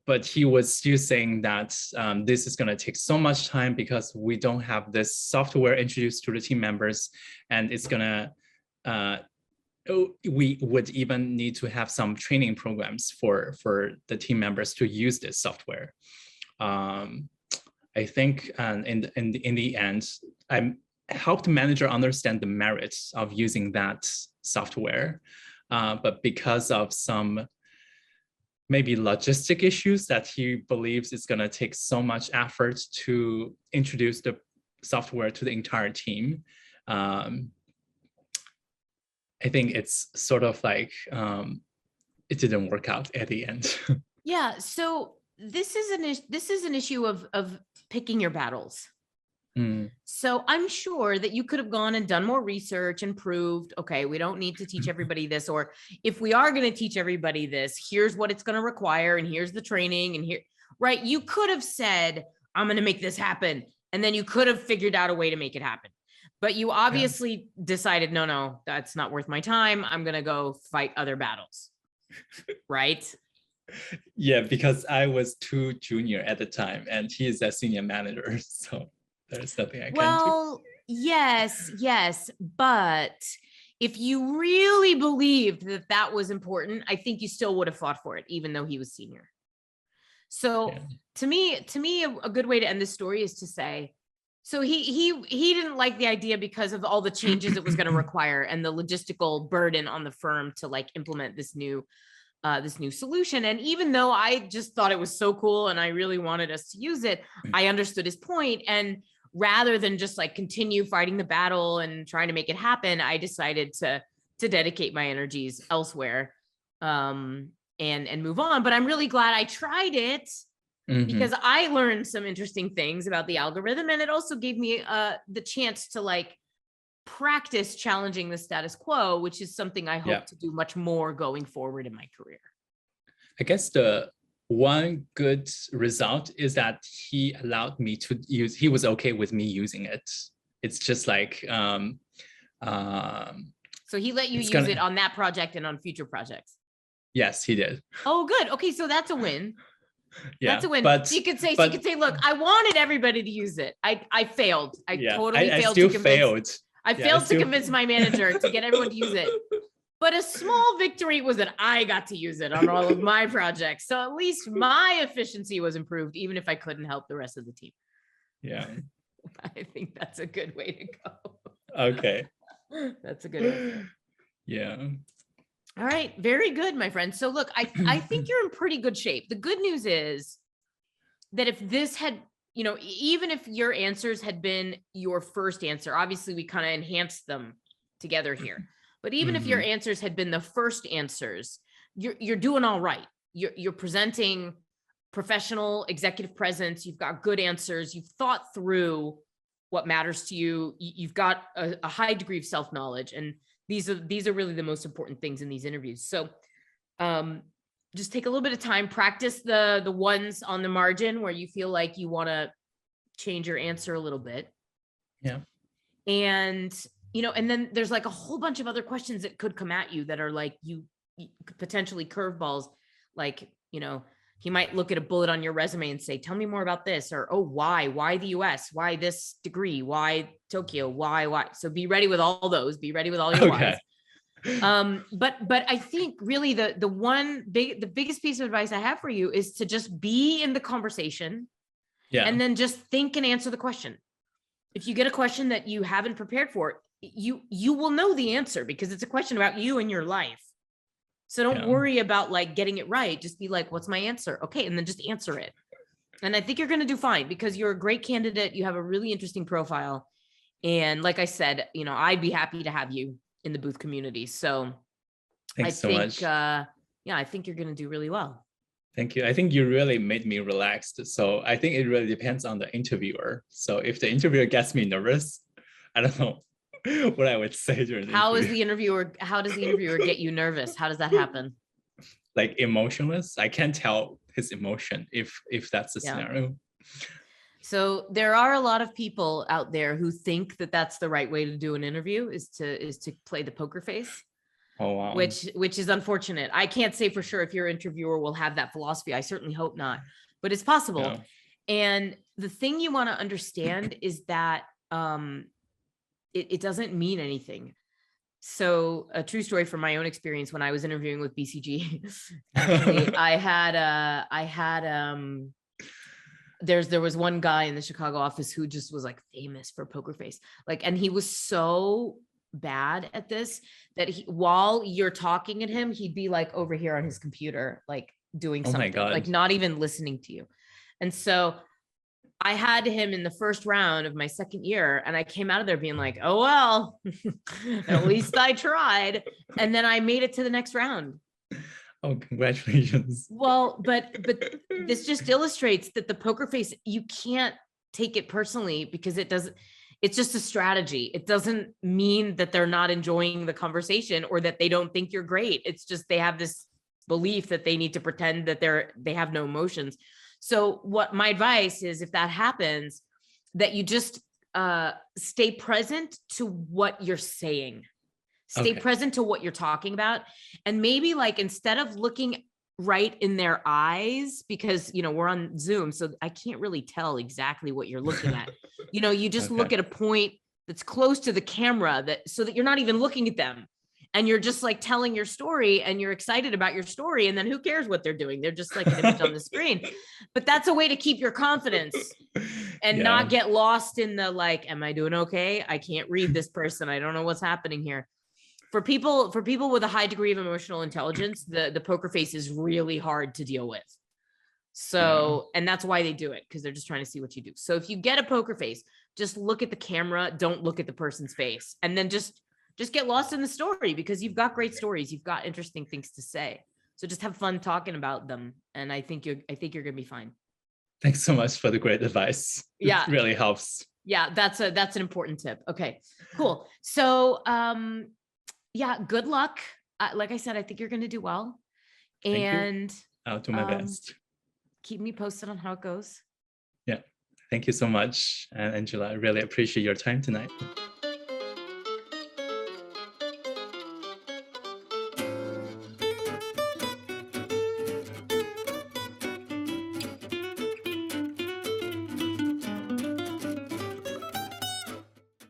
But he was still saying that this is going to take so much time because we don't have this software introduced to the team members, and it's going to, we would even need to have some training programs for the team members to use this software. I think in the end, I helped the manager understand the merits of using that software, but because of some maybe logistic issues that he believes it's going to take so much effort to introduce the software to the entire team. I think it's sort of like it didn't work out at the end. Yeah. So this is an issue of picking your battles. So I'm sure that you could have gone and done more research and proved, okay, we don't need to teach everybody this, or if we are going to teach everybody this, here's what it's going to require, and here's the training, and here, right? You could have said, I'm going to make this happen, and then you could have figured out a way to make it happen. But you obviously decided, no, that's not worth my time. I'm going to go fight other battles, right? Yeah, because I was too junior at the time, and he is a senior manager, so there's nothing I can do. Well, yes. But if you really believed that that was important, I think you still would have fought for it, even though he was senior. So to me, a good way to end this story is to say, so he didn't like the idea because of all the changes it was going to require and the logistical burden on the firm to like implement this new solution. And even though I just thought it was so cool and I really wanted us to use it, I understood his point. And rather than just like continue fighting the battle and trying to make it happen, I decided to dedicate my energies elsewhere and move on. But I'm really glad I tried it because I learned some interesting things about the algorithm. And it also gave me the chance to like practice challenging the status quo, which is something I hope to do much more going forward in my career. I guess the one good result is that he allowed me to use, he was okay with me using it. It's just like, so he let you use it on that project and on future projects. Yes, he did. Oh, good. Okay. So that's a win. Yeah, that's a win. But she could say, look, I wanted everybody to use it. I failed. I totally failed to convince. I failed to convince my manager to get everyone to use it. But a small victory was that I got to use it on all of my projects. So at least my efficiency was improved, even if I couldn't help the rest of the team. Yeah. I think that's a good way to go. Okay. That's a good one. Yeah. All right. Very good, my friend. So look, I think you're in pretty good shape. The good news is that if this had, even if your answers had been your first answer, obviously we kind of enhanced them together here. But even if your answers had been the first answers, you're doing all right. You're presenting professional executive presence. You've got good answers. You've thought through what matters to you. You've got a high degree of self-knowledge, and these are really the most important things in these interviews. So just take a little bit of time, practice the ones on the margin where you feel like you want to change your answer a little bit. Yeah. And, and then there's like a whole bunch of other questions that could come at you that are like, you could potentially curveballs. Like, he might look at a bullet on your resume and say, tell me more about this, or, oh, why the US, why this degree, why Tokyo, why? So be ready with all those, be ready with all your whys. But I think really the biggest piece of advice I have for you is to just be in the conversation. Yeah. And then just think and answer the question. If you get a question that you haven't prepared for, you will know the answer because it's a question about you and your life. So don't worry about like getting it right. Just be like, what's my answer? Okay. And then just answer it. And I think you're going to do fine because you're a great candidate. You have a really interesting profile. And like I said, I'd be happy to have you in the booth community. So Thanks so much. I think you're going to do really well. Thank you. I think you really made me relaxed. So I think it really depends on the interviewer. So if the interviewer gets me nervous, I don't know what I would say during the How does the interviewer get you nervous? How does that happen? Like emotionless. I can't tell his emotion if that's the scenario. So there are a lot of people out there who think that that's the right way to do an interview is to play the poker face. Oh, wow. Which is unfortunate. I can't say for sure if your interviewer will have that philosophy. I certainly hope not, but it's possible. Yeah. And the thing you want to understand is that it doesn't mean anything. So a true story from my own experience when I was interviewing with BCG, actually, there was one guy in the Chicago office who just was like famous for poker face. And he was so bad at this that while you're talking at him, he'd be like over here on his computer, like doing something, like not even listening to you. And so I had him in the first round of my second year, and I came out of there being like, oh, well, at least I tried. And then I made it to the next round. Oh, congratulations. Well, but this just illustrates that the poker face, you can't take it personally because it's just a strategy. It doesn't mean that they're not enjoying the conversation or that they don't think you're great. It's just they have this belief that they need to pretend that they have no emotions. So what my advice is, if that happens, that you just stay present to what you're saying. Stay present to what you're talking about. And maybe like instead of looking right in their eyes, because we're on Zoom, so I can't really tell exactly what you're looking at. You just look at a point that's close to the camera so that you're not even looking at them. And you're just like telling your story and you're excited about your story. And then who cares what they're doing? They're just like an image on the screen. But that's a way to keep your confidence and not get lost in the like, am I doing okay? I can't read this person. I don't know what's happening here. For people with a high degree of emotional intelligence, the poker face is really hard to deal with. So, and that's why they do it, because they're just trying to see what you do. So if you get a poker face, just look at the camera, don't look at the person's face, and then just get lost in the story because you've got great stories. You've got interesting things to say. So just have fun talking about them. And I think you're going to be fine. Thanks so much for the great advice. Yeah. It really helps. Yeah. That's an important tip. Okay, cool. So, good luck. Like I said, I think you're going to do well. And I'll do my best. Keep me posted on how it goes. Yeah. Thank you so much, Angela. I really appreciate your time tonight.